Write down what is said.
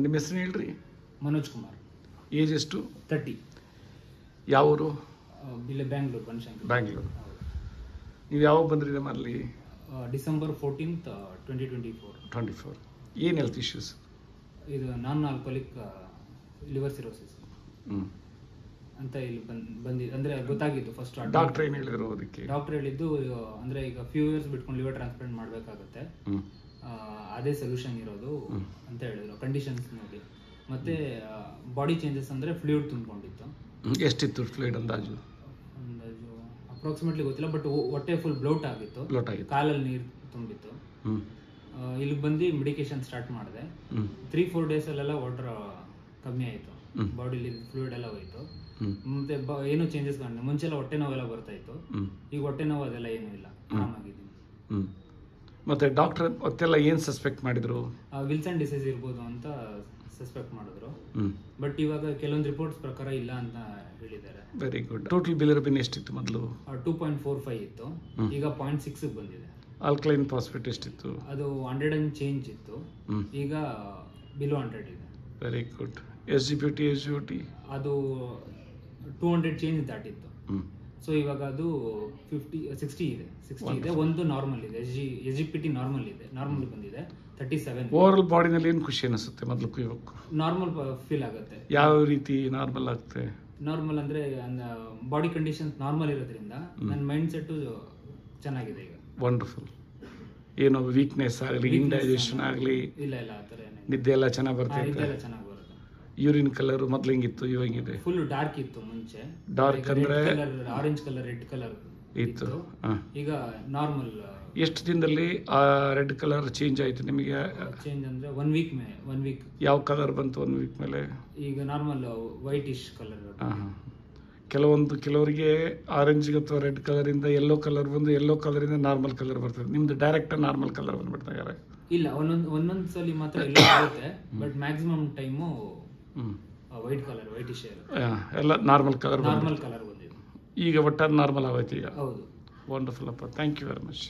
ನಿಮ್ಮ ಹೆಸರು ಹೇಳ್ರಿ? ಮನೋಜ್ ಕುಮಾರ್. ಏಜ್ ಎಷ್ಟು? 30. ಯಾವ ಊರು? ಇಲ್ಲಿ ಬ್ಯಾಂಗ್ಳೂರು, ಬನಶಂಕರಿ. ಬ್ಯಾಂಗ್ಳೂರು. ನೀವು ಯಾವಾಗ ಬಂದ್ರಿ ನಮ್ಮಲ್ಲಿ? December 14th, 2024. ಏನು ಹೆಲ್ತ್ ಇಶ್ಯೂಸ್? ಇದು ನಾನ್ ಆಲ್ಕೋಲಿಕ್ ಲಿವರ್ ಸಿರೋಸಿಸ್ ಅಂತ ಇಲ್ಲಿ ಬಂದಿದ್ದು, ಅಂದರೆ ಗೊತ್ತಾಗಿತ್ತು ಫಸ್ಟ್. ಡಾಕ್ಟರ್ ಏನು ಹೇಳಿದ್ರು ಅದಕ್ಕೆ? ಡಾಕ್ಟರ್ ಹೇಳಿದ್ದು ಅಂದರೆ ಈಗ ಫ್ಯೂ ಇಯರ್ಸ್ ಬಿಟ್ಕೊಂಡು ಲಿವರ್ ಟ್ರಾನ್ಸ್ಪ್ಲಾಂಟ್ ಮಾಡಬೇಕಾಗುತ್ತೆ, ಅದೇ ಸೊಲ್ಯೂಷನ್ ಇರೋದು ಅಂತ ಹೇಳಿದ್ರು ಕಂಡೀಷನ್ಸ್ ನೋಡಿ. ಮತ್ತೆ ಬಾಡಿ ಚೇಂಜಸ್ ಅಂದರೆ ಫ್ಲೂಯಿಡ್ ತುಂಬಿಕೊಂಡಿತ್ತು. ಎಷ್ಟಿತ್ತು ಫ್ಲೂಯಿಡ್ ಅಂದಾಜು? ಅಪ್ರಾಕ್ಸಿಮೇಟ್ಲಿ ಗೊತ್ತಿಲ್ಲ, ಬಟ್ ಹೊಟ್ಟೆ ಫುಲ್ ಬ್ಲೌಟ್ ಆಗಿತ್ತು, ಕಾಲಲ್ಲಿ ನೀರು ತುಂಬಿತ್ತು. ಇಲ್ಲಿಗೆ ಬಂದು ಮೆಡಿಕೇಶನ್ ಸ್ಟಾರ್ಟ್ ಮಾಡಿದೆ. 3-4 ಡೇಸಲ್ಲೆಲ್ಲ ವಾಟರ್ ಕಮ್ಮಿ ಆಯಿತು, ಬಾಡಿಲಿ ಫ್ಲೂಯಿಡ್ ಎಲ್ಲ ಹೋಯಿತು. ಮತ್ತೆ ಏನೂ ಚೇಂಜಸ್ ಕಾಣಿಲ್ಲ. ಮುಂಚೆಲ್ಲ ಹೊಟ್ಟೆ ನೋವೆಲ್ಲ ಬರ್ತಾ ಇತ್ತು, ಈಗ ಹೊಟ್ಟೆ ನೋವು ಅದೆಲ್ಲ ಏನೂ ಇಲ್ಲ, ಆರಾಮಾಗಿದ್ದೀನಿ. ಮತ್ತೆ ಡಾಕ್ಟರ್ ಅವತ್ತೆಲ್ಲ ಏನು ಸಸ್ಪೆಕ್ಟ್ ಮಾಡಿದ್ರು? ವಿಲ್ಸನ್ ಡಿಸೀಸ್ ಇರ್ಬೋದು ಅಂತ ಸಸ್ಪೆಕ್ಟ್ ಮಾಡಿದ್ರು, ಬಟ್ ಇವಾಗ ಕೆಲವೊಂದು ರಿಪೋರ್ಟ್ಸ್ ಪ್ರಕಾರ ಇಲ್ಲ ಅಂತ ಹೇಳಿದ್ದಾರೆ. Very good. ಟೋಟಲ್ ಬಿಲಿರಬಿನ್ ಎಷ್ಟಿತ್ತು ಮೊದಲು? 2.45 ಇತ್ತು, ಈಗ 0.6 ಬಂದಿದೆ. ಆಲ್ಕಲೈನ್ ಫಾಸ್ಫೇಟ್ ಎಷ್ಟಿತ್ತು? ಅದು 100 and change ಇತ್ತು, ಈಗ ಬಿಲೋ 100 ಇದೆ. Very good. SGPT ಅದು 200 ಚೇಂಜ್ ದಾಟಿತ್ತು, ಸೊ ಇವಾಗ ಅದು 60 ಇದೆ. ಒಂದು ನಾರ್ಮಲ್ ಇದೆ, SGPT ನಾರ್ಮಲ್ ಇದೆ, ನಾರ್ಮಲ್ ಬಂದಿದೆ 37. ಓವರಾಲ್ ಬಾಡಿನಲ್ಲಿ ಏನು ಖುಷಿ ಅನಿಸುತ್ತೆ ಮೊದಲು ಕುಯ್ಯಬೇಕು? ನಾರ್ಮಲ್ ಫೀಲ್ ಆಗುತ್ತೆ. ಯಾವ ರೀತಿ ನಾರ್ಮಲ್ ಆಗುತ್ತೆ? ನಾರ್ಮಲ್ ಅಂದರೆ ಬಾಡಿ ಕಂಡೀಷನ್ಸ್ ನಾರ್ಮಲ್ ಇರೋದ್ರಿಂದ ನನ್ನ ಮೈಂಡ್ ಸೆಟ್ಟು ಚೆನ್ನಾಗಿದೆ ಈಗ. ವಂಡರ್ಫುಲ್. ಏನೋ ವೀಕ್ನೆಸ್ ಆಗಲಿ, ಇಂಡೈಜೆಷನ್ ಆಗಲಿ? ಇಲ್ಲ ಆ ಥರ ನಿದ್ದೆ ಎಲ್ಲ ಚೆನ್ನಾಗಿ ಬರ್ತೈತೆ? ಚೆನ್ನಾಗಿ ಬರುತ್ತೆ. ಯೂರಿನ್ ಕಲರ್ ಮೊದಲು ಹೆಂಗಿತ್ತು, ಇವಾಗಿದೆ? ಫುಲ್ ಡಾರ್ಕ್ ಇತ್ತು ಮುಂಚೆ. ಡಾರ್ಕ್ ಅಂದ್ರೆ ಆರೆಂಜ್ ಕಲರ್, ರೆಡ್ ಕಲರ್ ಇತ್ತು, ಈಗ ನಾರ್ಮಲ್. ಎಷ್ಟು ದಿನದಲ್ಲಿ ಆ ರೆಡ್ ಕಲರ್ ಚೇಂಜ್ ಆಯ್ತು ನಿಮಗೆ? ಚೇಂಜ್ ಅಂದ್ರೆ 1 ವೀಕ್. ಯಾವ ಕಲರ್ ಬಂತು 1 ವೀಕ್ ಮೇಲೆ? ಈಗ ನಾರ್ಮಲ್ ವೈಟಿಶ್ ಕಲರ್. ಕೆಲವರಿಗೆ ಆರೆಂಜ್ ಅಥವಾ ರೆಡ್ ಕಲರ್ ಇಂದ ಯೆಲ್ಲೋ ಕಲರ್ ಬಂದು ಯೆಲ್ಲೋ ಕಲರ್ ಇಂದ ನಾರ್ಮಲ್ ಕಲರ್ ಬರ್ತದೆ. ನಿಮ್ದು ಡೈರೆಕ್ಟ್ ನಾರ್ಮಲ್ ಕಲರ್ ಬಂದ್ಬಿಡ್ತಾರೆ? ಇಲ್ಲ, ಒಂದೊಂದ್ ಸಲ ಮಾತ್ರ ಎಲ್ಲ ಬರುತ್ತೆ, ಬಟ್ ಮ್ಯಾಕ್ಸಿಮಮ್ ಟೈಮು ವೈಟಿಶ್ ಎಲ್ಲ ನಾರ್ಮಲ್ ಕಲರ್ ಬಂದಿದೆ. ಈಗ ಒಟ್ಟಾರೆ ನಾರ್ಮಲ್ ಆಗೋಯ್ತು ಈಗ? ಹೌದು. ವಂಡರ್ಫುಲ್ ಅಪ್ಪ, ಥ್ಯಾಂಕ್ ಯು ವೆರಿ ಮಚ್.